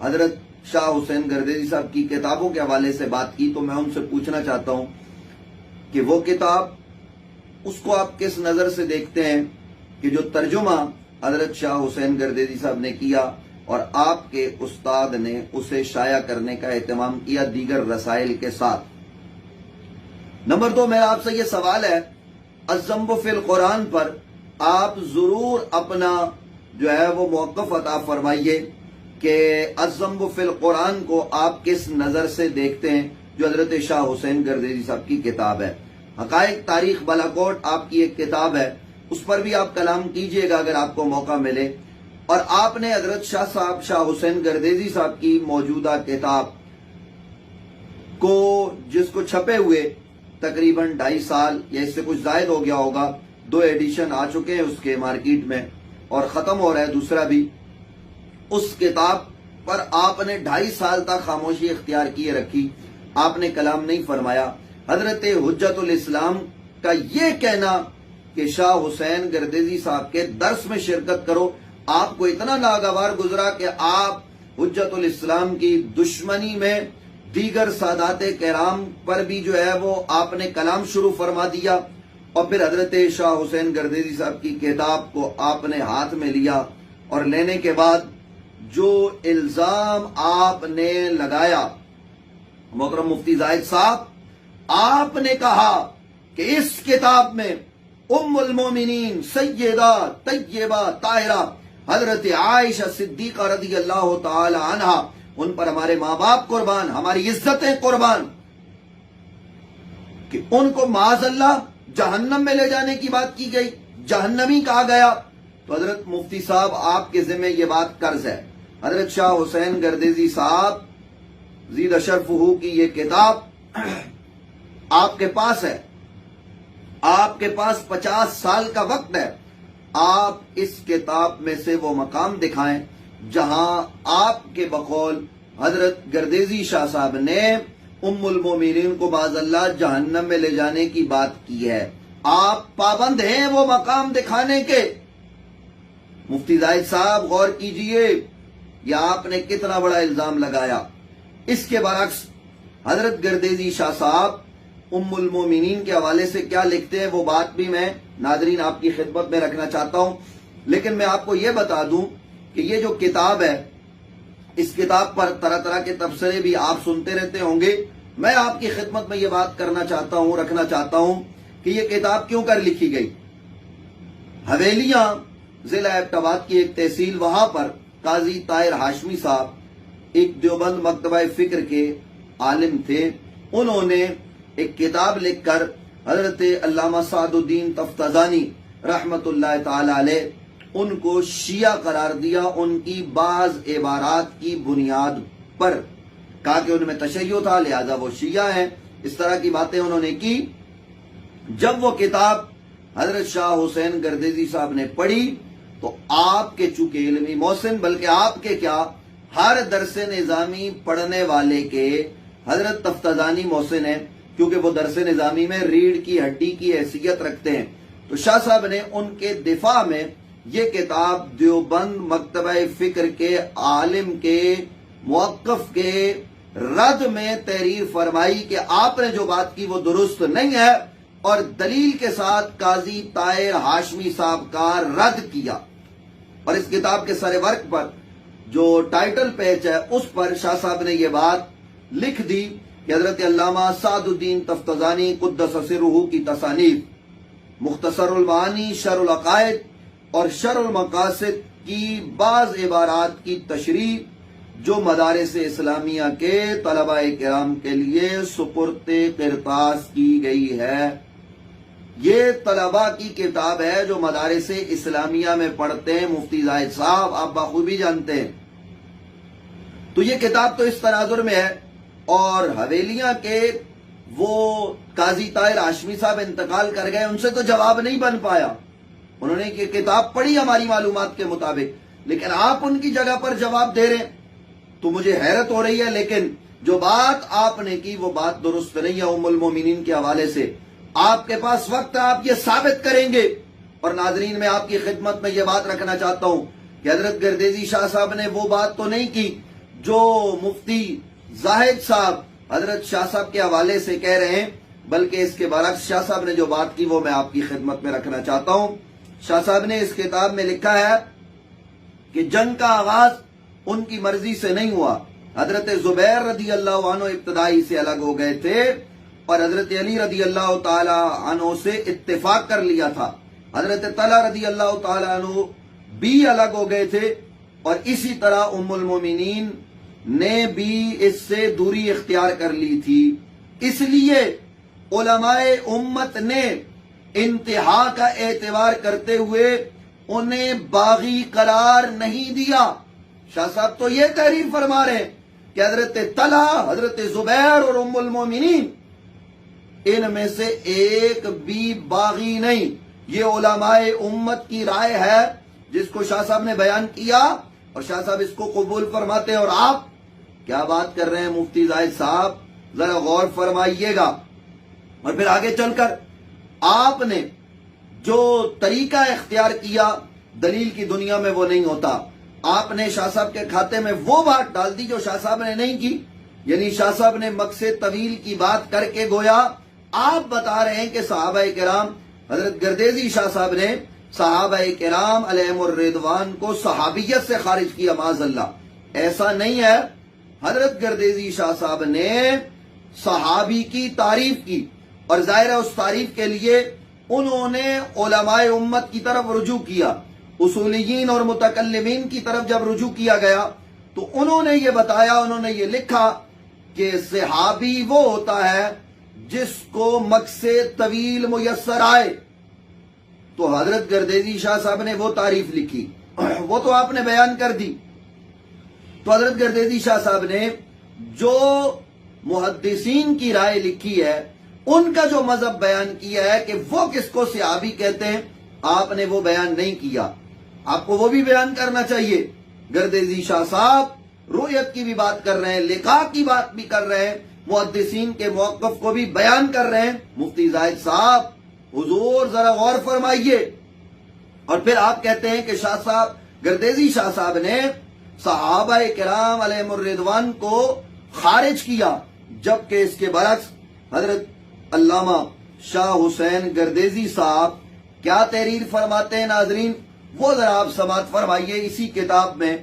حضرت شاہ حسین گردیزی صاحب کی کتابوں کے حوالے سے بات کی، تو میں ان سے پوچھنا چاہتا ہوں کہ وہ کتاب اس کو آپ کس نظر سے دیکھتے ہیں کہ جو ترجمہ حضرت شاہ حسین گردیزی صاحب نے کیا اور آپ کے استاد نے اسے شائع کرنے کا اہتمام کیا دیگر رسائل کے ساتھ۔ نمبر 2، میرا آپ سے یہ سوال ہے، الذنب فی القرآن پر آپ ضرور اپنا جو ہے وہ موقف عطا فرمائیے کہ الذنب فی القرآن کو آپ کس نظر سے دیکھتے ہیں، جو حضرت شاہ حسین گردیزی صاحب کی کتاب ہے۔ حقائق تاریخ بالاکوٹ آپ کی ایک کتاب ہے، اس پر بھی آپ کلام کیجئے گا اگر آپ کو موقع ملے۔ اور آپ نے حضرت شاہ حسین گردیزی صاحب کی موجودہ کتاب کو، جس کو چھپے ہوئے تقریباً 2.5 سال یا اس سے کچھ زائد ہو گیا ہوگا، 2 ایڈیشن آ چکے ہیں اس کے مارکیٹ میں اور ختم ہو رہا ہے دوسرا بھی، اس کتاب پر آپ نے 2.5 سال تک خاموشی اختیار کیے رکھی، آپ نے کلام نہیں فرمایا۔ حضرت حجت الاسلام کا یہ کہنا کہ شاہ حسین گردیزی صاحب کے درس میں شرکت کرو آپ کو اتنا ناگوار گزرا کہ آپ حجت الاسلام کی دشمنی میں دیگر سادات کرام پر بھی جو ہے وہ آپ نے کلام شروع فرما دیا، اور پھر حضرت شاہ حسین گردیزی صاحب کی کتاب کو آپ نے ہاتھ میں لیا، اور لینے کے بعد جو الزام آپ نے لگایا، محترم مفتی زاہد صاحب، آپ نے کہا کہ اس کتاب میں ام المومنین سیدہ طیبہ طاہرہ حضرت عائشہ صدیقہ رضی اللہ تعالی عنہا، ان پر ہمارے ماں باپ قربان، ہماری عزتیں قربان، کہ ان کو معاذ اللہ جہنم میں لے جانے کی بات کی گئی، جہنمی کہا گیا۔ تو حضرت مفتی صاحب آپ کے ذمہ یہ بات قرض ہے، حضرت شاہ حسین گردیزی صاحب زید شرفہ کی یہ کتاب آپ کے پاس ہے، آپ کے پاس 50 سال کا وقت ہے، آپ اس کتاب میں سے وہ مقام دکھائیں جہاں آپ کے بقول حضرت گردیزی شاہ صاحب نے ام المومنین کو معاذ اللہ جہنم میں لے جانے کی بات کی ہے۔ آپ پابند ہیں وہ مقام دکھانے کے۔ مفتی زاہد صاحب غور کیجئے، یہ آپ نے کتنا بڑا الزام لگایا۔ اس کے برعکس حضرت گردیزی شاہ صاحب ام المومنین کے حوالے سے کیا لکھتے ہیں، وہ بات بھی میں ناظرین آپ کی خدمت میں رکھنا چاہتا ہوں، لیکن میں آپ کو یہ بتا دوں کہ یہ جو کتاب ہے، اس کتاب پر طرح طرح کے تبصرے بھی آپ سنتے رہتے ہوں گے۔ میں آپ کی خدمت میں یہ بات کرنا چاہتا ہوں، رکھنا چاہتا ہوں کہ یہ کتاب کیوں کر لکھی گئی۔ حویلیاں ضلع ایبٹ آباد کی ایک تحصیل، وہاں پر قاضی طاہر ہاشمی صاحب ایک دیوبند مکتبہ فکر کے عالم تھے، انہوں نے ایک کتاب لکھ کر حضرت علامہ سعد الدین تفتازانی رحمت اللہ تعالی علیہ ان کو شیعہ قرار دیا، ان کی بعض عبارات کی بنیاد پر، کہا کہ ان میں تشیع تھا لہذا وہ شیعہ ہیں، اس طرح کی باتیں انہوں نے کی۔ جب وہ کتاب حضرت شاہ حسین گردیزی صاحب نے پڑھی تو آپ کے چونکہ علمی محسن، بلکہ آپ کے کیا ہر درس نظامی پڑھنے والے کے حضرت تفتازانی محسن ہیں، کیونکہ وہ درس نظامی میں ریڑھ کی ہڈی کی حیثیت رکھتے ہیں، تو شاہ صاحب نے ان کے دفاع میں یہ کتاب دیوبند مکتبہ فکر کے عالم کے موقف کے رد میں تحریر فرمائی کہ آپ نے جو بات کی وہ درست نہیں ہے، اور دلیل کے ساتھ قاضی طاہر ہاشمی صاحب کا رد کیا۔ اور اس کتاب کے سر ورق پر جو ٹائٹل پیج ہے اس پر شاہ صاحب نے یہ بات لکھ دی کہ حضرت علامہ سعد الدین تفتازانی قدس سرہ کی تصانیف مختصر المعانی، شرح العقائد اور شرح المقاصد کی بعض عبارات کی تشریح جو مدارس اسلامیہ کے طلباء کرام کے لیے سپرد قرطاس کی گئی ہے۔ یہ طلباء کی کتاب ہے جو مدارس اسلامیہ میں پڑھتے ہیں، مفتی زاہد صاحب آپ بخوبی جانتے ہیں۔ تو یہ کتاب تو اس تناظر میں ہے، اور حویلیاں کے وہ قاضی طاہر ہاشمی صاحب انتقال کر گئے، ان سے تو جواب نہیں بن پایا، انہوں نے یہ کتاب پڑھی ہماری معلومات کے مطابق، لیکن آپ ان کی جگہ پر جواب دے رہے ہیں، تو مجھے حیرت ہو رہی ہے۔ لیکن جو بات آپ نے کی وہ بات درست نہیں ہے ام المومنین کے حوالے سے۔ آپ کے پاس وقت ہے، آپ یہ ثابت کریں گے۔ اور ناظرین میں آپ کی خدمت میں یہ بات رکھنا چاہتا ہوں کہ حضرت گردیزی شاہ صاحب نے وہ بات تو نہیں کی جو مفتی زاہد صاحب حضرت شاہ صاحب کے حوالے سے کہہ رہے ہیں، بلکہ اس کے برعکس شاہ صاحب نے جو بات کی وہ میں آپ کی خدمت میں رکھنا چاہتا ہوں۔ شاہ صاحب نے اس کتاب میں لکھا ہے کہ جنگ کا آغاز ان کی مرضی سے نہیں ہوا، حضرت زبیر رضی اللہ عنہ ابتدائی سے الگ ہو گئے تھے اور حضرت علی رضی اللہ تعالی عنہ سے اتفاق کر لیا تھا، حضرت طلحہ رضی اللہ تعالی عنہ بھی الگ ہو گئے تھے، اور اسی طرح ام المومنین نے بھی اس سے دوری اختیار کر لی تھی۔ اس لیے علماء امت نے انتہا کا اعتبار کرتے ہوئے انہیں باغی قرار نہیں دیا۔ شاہ صاحب تو یہ تحریر فرما رہے ہیں کہ حضرت طلحہ، حضرت زبیر اور ام المومنین ان میں سے ایک بھی باغی نہیں۔ یہ علماء امت کی رائے ہے جس کو شاہ صاحب نے بیان کیا، اور شاہ صاحب اس کو قبول فرماتے ہیں، اور آپ کیا بات کر رہے ہیں مفتی زاہد صاحب، ذرا غور فرمائیے گا۔ اور پھر آگے چل کر آپ نے جو طریقہ اختیار کیا دلیل کی دنیا میں وہ نہیں ہوتا۔ آپ نے شاہ صاحب کے کھاتے میں وہ بات ڈال دی جو شاہ صاحب نے نہیں کی، یعنی شاہ صاحب نے مقصد طویل کی بات کر کے گویا آپ بتا رہے ہیں کہ صحابہ کرام، حضرت گردیزی شاہ صاحب نے صحابہ کرام علیہم الرضوان کو صحابیت سے خارج کیا، معاذ اللہ، ایسا نہیں ہے۔ حضرت گردیزی شاہ صاحب نے صحابی کی تعریف کی، اور ظاہر ہے اس تعریف کے لیے انہوں نے علماء امت کی طرف رجوع کیا۔ اصولیین اور متکلمین کی طرف جب رجوع کیا گیا تو انہوں نے یہ بتایا، انہوں نے یہ لکھا کہ صحابی وہ ہوتا ہے جس کو مقصد طویل میسر آئے۔ تو حضرت گردیزی شاہ صاحب نے وہ تعریف لکھی، وہ تو آپ نے بیان کر دی۔ تو حضرت گردیزی شاہ صاحب نے جو محدثین کی رائے لکھی ہے، ان کا جو مذہب بیان کیا ہے کہ وہ کس کو صحابی کہتے ہیں، آپ نے وہ بیان نہیں کیا۔ آپ کو وہ بھی بیان کرنا چاہیے۔ گردیزی شاہ صاحب رؤیت کی بھی بات کر رہے ہیں، لقاء کی بات بھی کر رہے ہیں، محدثین کے موقف کو بھی بیان کر رہے ہیں۔ مفتی زاہد صاحب حضور ذرا غور فرمائیے۔ اور پھر آپ کہتے ہیں کہ شاہ صاحب گردیزی شاہ صاحب نے صحابہ کرام علیہم الرضوان کو خارج کیا، جبکہ اس کے برعکس حضرت علامہ شاہ حسین گردیزی صاحب کیا تحریر فرماتے ہیں ناظرین، وہ ذرا آپ سماعت فرمائیے۔ اسی کتاب میں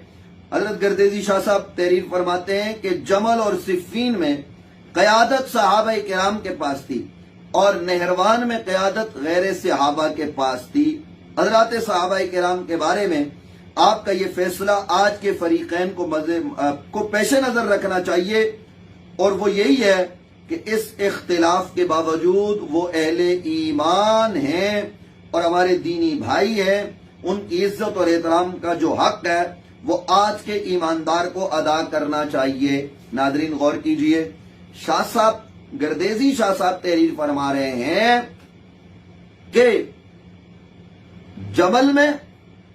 حضرت گردیزی شاہ صاحب تحریر فرماتے ہیں کہ جمل اور صفین میں قیادت صحابہ کرام کے پاس تھی، اور نہروان میں قیادت غیر صحابہ کے پاس تھی۔ حضرات صحابہ کرام کے بارے میں آپ کا یہ فیصلہ آج کے فریقین کو پیش نظر رکھنا چاہیے، اور وہ یہی ہے کہ اس اختلاف کے باوجود وہ اہل ایمان ہیں اور ہمارے دینی بھائی ہیں، ان کی عزت اور احترام کا جو حق ہے وہ آج کے ایماندار کو ادا کرنا چاہیے۔ ناظرین غور کیجئے، شاہ صاحب گردیزی شاہ صاحب تحریر فرما رہے ہیں کہ جمل میں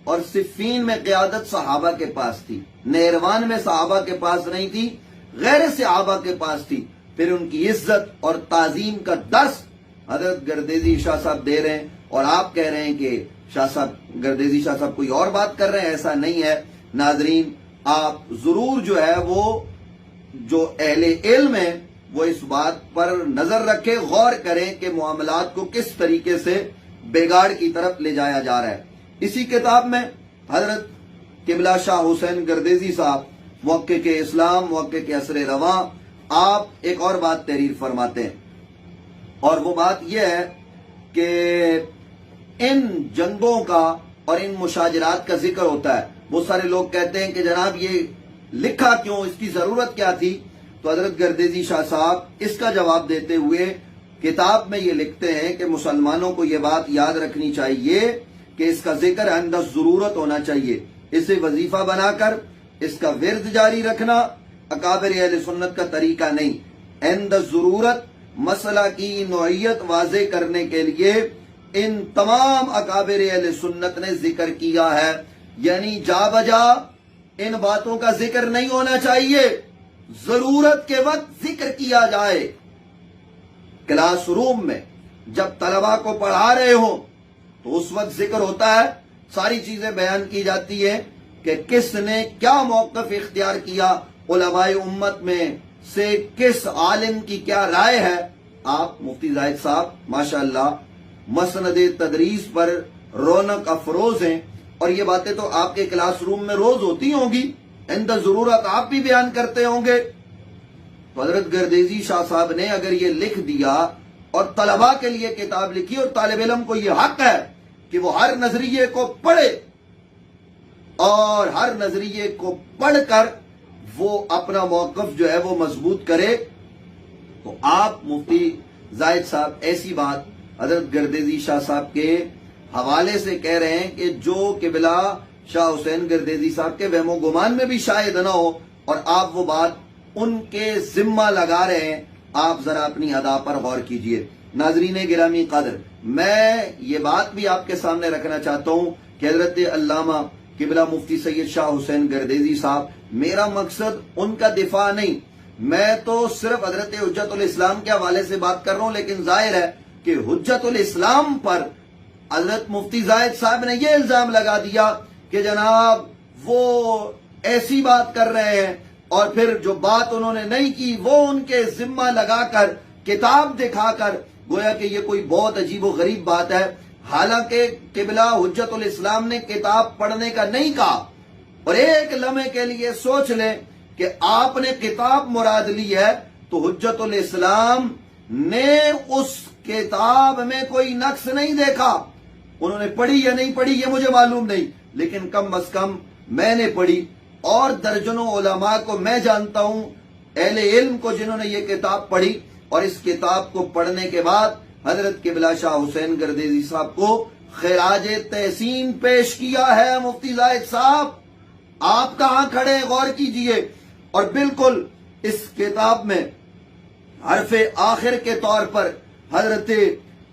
اور صفین میں قیادت صحابہ کے پاس تھی، نہروان میں صحابہ کے پاس نہیں تھی، غیر صحابہ کے پاس تھی۔ پھر ان کی عزت اور تعظیم کا درس حضرت گردیزی شاہ صاحب دے رہے ہیں، اور آپ کہہ رہے ہیں کہ شاہ صاحب گردیزی شاہ صاحب کوئی اور بات کر رہے ہیں۔ ایسا نہیں ہے ناظرین، آپ ضرور جو ہے وہ جو اہل علم ہیں وہ اس بات پر نظر رکھیں، غور کریں کہ معاملات کو کس طریقے سے بگاڑ کی طرف لے جایا جا رہا ہے۔ اسی کتاب میں حضرت قبلہ شاہ حسین گردیزی صاحب محقق اسلام، محقق عصر رواں، آپ ایک اور بات تحریر فرماتے ہیں، اور وہ بات یہ ہے کہ ان جنگوں کا اور ان مشاجرات کا ذکر ہوتا ہے۔ بہت سارے لوگ کہتے ہیں کہ جناب یہ لکھا کیوں، اس کی ضرورت کیا تھی؟ تو حضرت گردیزی شاہ صاحب اس کا جواب دیتے ہوئے کتاب میں یہ لکھتے ہیں کہ مسلمانوں کو یہ بات یاد رکھنی چاہیے کہ اس کا ذکر عند ضرورت ہونا چاہیے، اسے وظیفہ بنا کر اس کا ورد جاری رکھنا اکابر اہل سنت کا طریقہ نہیں۔ عند ضرورت مسئلہ کی نوعیت واضح کرنے کے لیے ان تمام اکابر اہل سنت نے ذکر کیا ہے، یعنی جا بجا ان باتوں کا ذکر نہیں ہونا چاہیے، ضرورت کے وقت ذکر کیا جائے۔ کلاس روم میں جب طلباء کو پڑھا رہے ہوں تو اس وقت ذکر ہوتا ہے، ساری چیزیں بیان کی جاتی ہیں کہ کس نے کیا موقف اختیار کیا علماء امت میں سے کس عالم کی کیا رائے ہے، آپ مفتی زاہد صاحب ماشاءاللہ مسند تدریس پر رونق افروز ہیں، اور یہ باتیں تو آپ کے کلاس روم میں روز ہوتی ہوں گی، عند ضرورت آپ بھی بیان کرتے ہوں گے۔ تو حضرت گردیزی شاہ صاحب نے اگر یہ لکھ دیا اور طلباء کے لیے کتاب لکھی، اور طالب علم کو یہ حق ہے کہ وہ ہر نظریے کو پڑھے اور ہر نظریے کو پڑھ کر وہ اپنا موقف جو ہے وہ مضبوط کرے، تو آپ مفتی زاہد صاحب ایسی بات حضرت گردیزی شاہ صاحب کے حوالے سے کہہ رہے ہیں کہ جو قبلہ شاہ حسین گردیزی صاحب کے وہم و گمان میں بھی شاید نہ ہو، اور آپ وہ بات ان کے ذمہ لگا رہے ہیں۔ آپ ذرا اپنی ادا پر غور کیجئے۔ ناظرین گرامی قدر، میں یہ بات بھی آپ کے سامنے رکھنا چاہتا ہوں کہ حضرت علامہ قبلہ مفتی سید شاہ حسین گردیزی صاحب، میرا مقصد ان کا دفاع نہیں، میں تو صرف حضرت حجت الاسلام کے حوالے سے بات کر رہا ہوں، لیکن ظاہر ہے کہ حجت الاسلام پر حضرت مفتی زاہد صاحب نے یہ الزام لگا دیا کہ جناب وہ ایسی بات کر رہے ہیں، اور پھر جو بات انہوں نے نہیں کی وہ ان کے ذمہ لگا کر کتاب دکھا کر گویا کہ یہ کوئی بہت عجیب و غریب بات ہے۔ حالانکہ قبلہ حجت الاسلام نے کتاب پڑھنے کا نہیں کہا، اور ایک لمحے کے لیے سوچ لیں کہ آپ نے کتاب مراد لی ہے تو حجت الاسلام نے اس کتاب میں کوئی نقص نہیں دیکھا۔ انہوں نے پڑھی یا نہیں پڑھی یہ مجھے معلوم نہیں، لیکن کم از کم میں نے پڑھی، اور درجنوں علماء کو میں جانتا ہوں، اہل علم کو جنہوں نے یہ کتاب پڑھی، اور اس کتاب کو پڑھنے کے بعد حضرت قبلہ شاہ حسین گردیزی صاحب کو خراج تحسین پیش کیا ہے۔ مفتی زاہد صاحب آپ کہاں کھڑے غور کیجئے، اور بالکل اس کتاب میں حرف آخر کے طور پر حضرت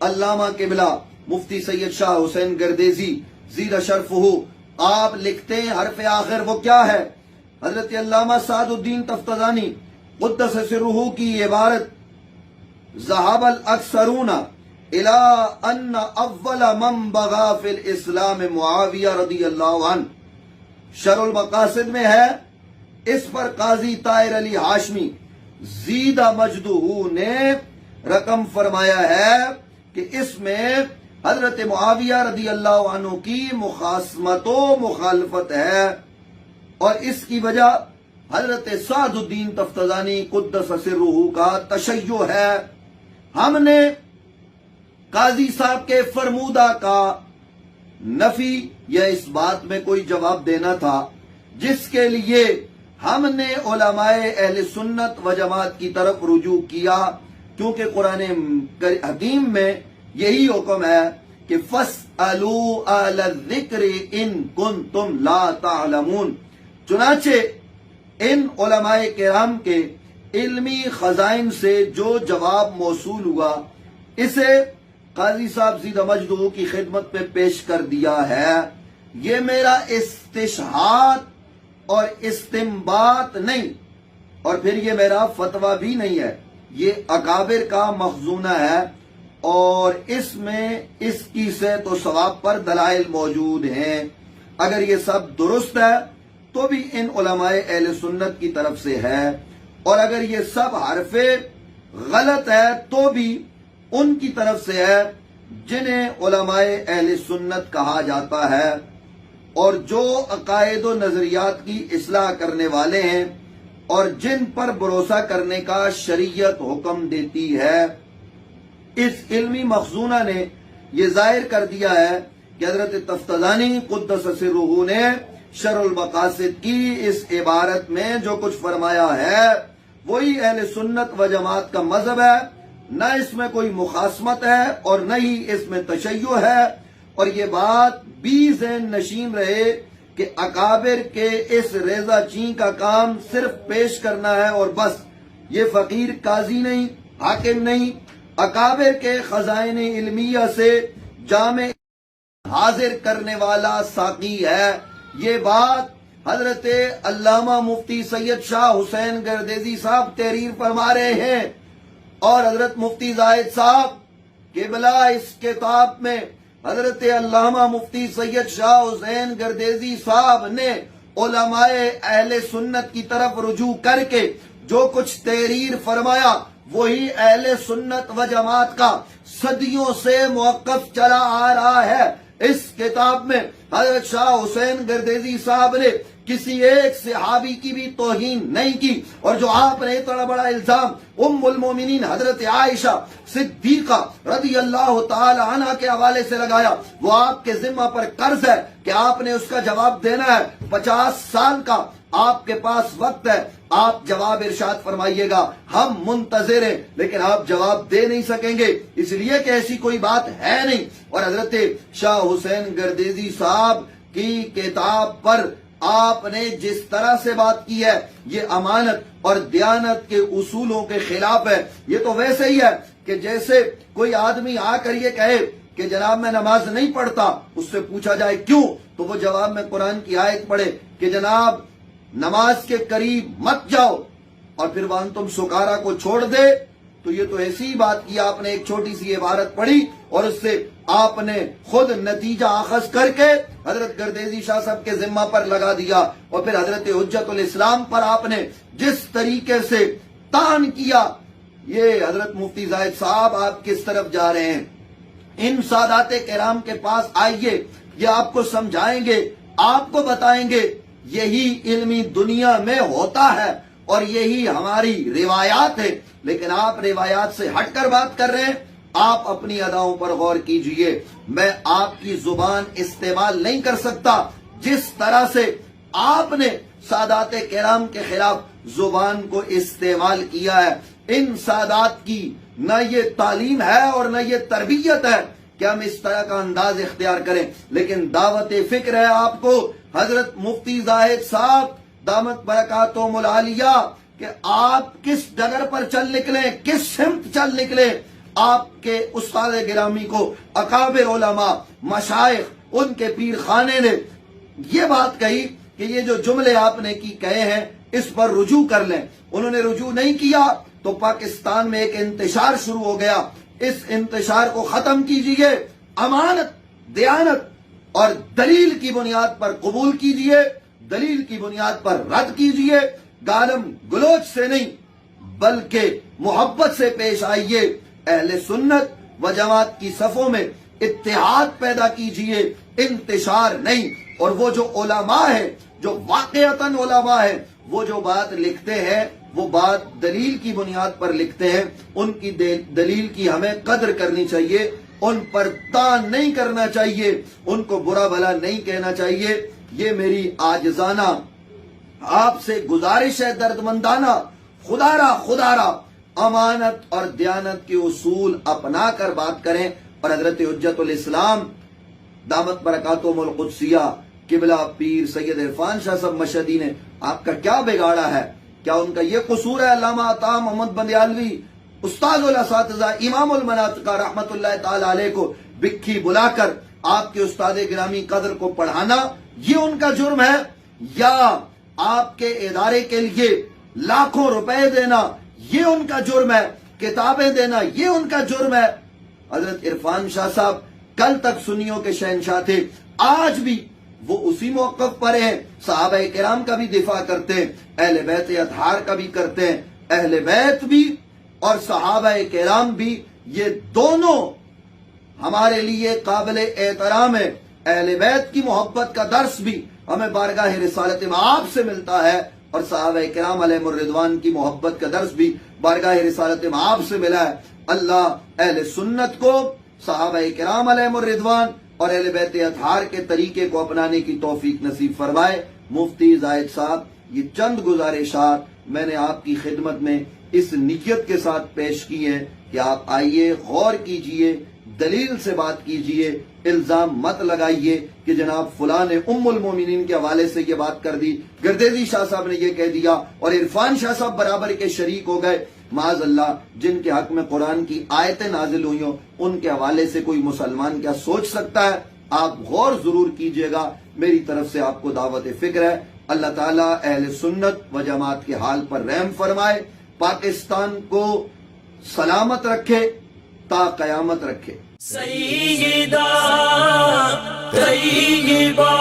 علامہ قبلہ مفتی سید شاہ حسین گردیزی زیرہ شرفہ آپ لکھتے ہیں، حرف آخر وہ کیا ہے؟ حضرت علامہ سعد الدین تفتزانی قدس سرہ کی عبارت، ذهب الاکثرون الى ان اول من بغى فی الاسلام معاویہ رضی اللہ عنہ، شرح المقاصد میں ہے، اس پر قاضی طاہر علی ہاشمی زیدہ مجدہ نے رقم فرمایا ہے کہ اس میں حضرت معاویہ رضی اللہ عنہ کی مخاصمت و مخالفت ہے، اور اس کی وجہ حضرت سعد الدین تفتزانی قدس سرہ کا تشیع ہے۔ ہم نے قاضی صاحب کے فرمودہ کا نفی یا اس بات میں کوئی جواب دینا تھا، جس کے لیے ہم نے علماء اہل سنت و جماعت کی طرف رجوع کیا، کیونکہ قرآن حکیم میں یہی حکم ہے کہ فَاسْأَلُوا أَهْلَ الذِّكْرِ إِن كُنتُمْ لَا تَعْلَمُونَ۔ چنانچہ ان علماء کرام کے علمی خزائن سے جو جواب موصول ہوا، اسے قاضی صاحب زیدہ مجدہ کی خدمت پہ پیش کر دیا ہے۔ یہ میرا استشہاد اور استنباط نہیں، اور پھر یہ میرا فتویٰ بھی نہیں ہے، یہ اکابر کا مخزونہ ہے، اور اس میں اس کی صحت و ثواب پر دلائل موجود ہیں۔ اگر یہ سب درست ہے تو بھی ان علماء اہل سنت کی طرف سے ہے، اور اگر یہ سب حرف غلط ہے تو بھی ان کی طرف سے ہے جنہیں علماء اہل سنت کہا جاتا ہے، اور جو عقائد و نظریات کی اصلاح کرنے والے ہیں اور جن پر بھروسہ کرنے کا شریعت حکم دیتی ہے۔ اس علمی مخزونہ نے یہ ظاہر کر دیا ہے کہ حضرت تفتزانی قدس سرہ نے شرح المقاصد کی اس عبارت میں جو کچھ فرمایا ہے وہی اہل سنت و جماعت کا مذہب ہے، نہ اس میں کوئی مخاصمت ہے اور نہ ہی اس میں تشیع ہے، اور یہ بات بھی ذہن نشین رہے کہ اکابر کے اس ریزہ چین کا کام صرف پیش کرنا ہے اور بس، یہ فقیر قاضی نہیں، حاکم نہیں، اکابر کے خزائن علمیہ سے جامع حاضر کرنے والا ساقی ہے۔ یہ بات حضرت علامہ مفتی سید شاہ حسین گردیزی صاحب تحریر فرما رہے ہیں، اور حضرت مفتی زاہد صاحب قبلہ اس کتاب میں حضرت علامہ مفتی سید شاہ حسین گردیزی صاحب نے علماء اہل سنت کی طرف رجوع کر کے جو کچھ تحریر فرمایا وہی اہل سنت و جماعت کا صدیوں سے موقف چلا آ رہا ہے۔ اس کتاب میں حضرت شاہ حسین گردیزی صاحب نے کسی ایک صحابی کی بھی توہین نہیں کی، اور جو آپ نے اتنا بڑا الزام ام المومنین حضرت عائشہ صدیقہ رضی اللہ تعالی عنہ کے حوالے سے لگایا، وہ آپ کے ذمہ پر قرض ہے کہ آپ نے اس کا جواب دینا ہے۔ 50 سال کا آپ کے پاس وقت ہے، آپ جواب ارشاد فرمائیے گا، ہم منتظر ہیں، لیکن آپ جواب دے نہیں سکیں گے اس لیے کہ ایسی کوئی بات ہے نہیں۔ اور حضرت شاہ حسین گردیزی صاحب کی کتاب پر آپ نے جس طرح سے بات کی ہے یہ امانت اور دیانت کے اصولوں کے خلاف ہے۔ یہ تو ویسے ہی ہے کہ جیسے کوئی آدمی آ کر یہ کہے کہ جناب میں نماز نہیں پڑھتا، اس سے پوچھا جائے کیوں، تو وہ جواب میں قرآن کی آیت پڑھے کہ جناب نماز کے قریب مت جاؤ، اور پھر وہاں تم سکارا کو چھوڑ دے، تو یہ تو ایسی ہی بات کی، آپ نے ایک چھوٹی سی عبارت پڑھی اور اس سے آپ نے خود نتیجہ اخذ کر کے حضرت گردیزی شاہ صاحب کے ذمہ پر لگا دیا، اور پھر حضرت حجت الاسلام پر آپ نے جس طریقے سے طعن کیا۔ یہ حضرت مفتی زاہد صاحب آپ کس طرف جا رہے ہیں؟ ان سادات کرام کے پاس آئیے، یہ آپ کو سمجھائیں گے، آپ کو بتائیں گے یہی علمی دنیا میں ہوتا ہے اور یہی ہماری روایات ہے، لیکن آپ روایات سے ہٹ کر بات کر رہے ہیں۔ آپ اپنی اداؤں پر غور کیجئے، میں آپ کی زبان استعمال نہیں کر سکتا جس طرح سے آپ نے سادات کرام کے خلاف زبان کو استعمال کیا ہے۔ ان سادات کی نہ یہ تعلیم ہے اور نہ یہ تربیت ہے کہ ہم اس طرح کا انداز اختیار کریں، لیکن دعوت فکر ہے آپ کو حضرت مفتی زاہد صاحب دامت برکاتہم العالیہ کہ آپ کس ڈگر پر چل نکلیں، کس سمت چل نکلیں۔ آپ کے استاد گرامی کو اکابر علماء مشائخ ان کے پیر خانے نے یہ بات کہی کہ یہ جو جملے آپ نے کہے ہیں اس پر رجوع کر لیں، انہوں نے رجوع نہیں کیا تو پاکستان میں ایک انتشار شروع ہو گیا۔ اس انتشار کو ختم کیجئے، امانت، دیانت اور دلیل کی بنیاد پر قبول کیجئے، دلیل کی بنیاد پر رد کیجئے، گالم گلوچ سے نہیں بلکہ محبت سے پیش آئیے، اہل سنت و جماعت کی صفوں میں اتحاد پیدا کیجئے، انتشار نہیں۔ اور وہ جو علماء ہیں، جو واقعتاً علماء ہیں، وہ جو بات لکھتے ہیں وہ بات دلیل کی بنیاد پر لکھتے ہیں، ان کی دلیل کی ہمیں قدر کرنی چاہیے، ان پر طعن نہیں کرنا چاہیے، ان کو برا بھلا نہیں کہنا چاہیے۔ یہ میری عاجزانہ آپ سے گزارش ہے، درد مندانہ، خدارا امانت اور دیانت کے اصول اپنا کر بات کریں۔ اور حضرت حجت الاسلام دامت برکاتہم القدسیہ قبلہ پیر سید عرفان شاہ صاحب مشہدی نے آپ کا کیا بگاڑا ہے؟ کیا ان کا یہ قصور ہے؟ علامہ عطا محمد بندیالوی استاد الاساتذہ امام المناطق رحمت اللہ تعالی علیہ کو بکھی بلا کر آپ کے استاد گرامی قدر کو پڑھانا یہ ان کا جرم ہے، یا آپ کے ادارے کے لیے لاکھوں روپے دینا یہ ان کا جرم ہے، کتابیں دینا یہ ان کا جرم ہے؟ حضرت عرفان شاہ صاحب کل تک سنیوں کے شہنشاہ تھے، آج بھی وہ اسی موقف پر ہیں، صحابہ کرام کا بھی دفاع کرتے ہیں، اہل بیت اطہار کا بھی کرتے ہیں، اہل بیت بھی اور صحابہ کرام بھی، یہ دونوں ہمارے لیے قابل احترام ہے۔ اہل بیت کی محبت کا درس بھی ہمیں بارگاہ رسالت مآب سے ملتا ہے، اور صحابہ کرام علیہم الرضوان کی محبت کا درس بھی بارگاہ رسالت مآب سے ملا ہے۔ اللہ اہل سنت کو صحابہ کرام علیہم الرضوان اور اہل بیت اطہار کے طریقے کو اپنانے کی توفیق نصیب فرمائے۔ مفتی زاہد صاحب، یہ چند گزارشات میں نے آپ کی خدمت میں اس نیت کے ساتھ پیش کی ہیں کہ آپ آئیے، غور کیجئے، دلیل سے بات کیجئے، الزام مت لگائیے کہ جناب فلاں نے ام المومنین کے حوالے سے یہ بات کر دی، گردیزی شاہ صاحب نے یہ کہہ دیا اور عرفان شاہ صاحب برابر کے شریک ہو گئے۔ معاذ اللہ، جن کے حق میں قرآن کی آیتیں نازل ہوئی ہوں ان کے حوالے سے کوئی مسلمان کیا سوچ سکتا ہے؟ آپ غور ضرور کیجئے گا، میری طرف سے آپ کو دعوت فکر ہے۔ اللہ تعالیٰ اہل سنت و جماعت کے حال پر رحم فرمائے، پاکستان کو سلامت رکھے، تا قیامت رکھے۔ سیدہ طیبہ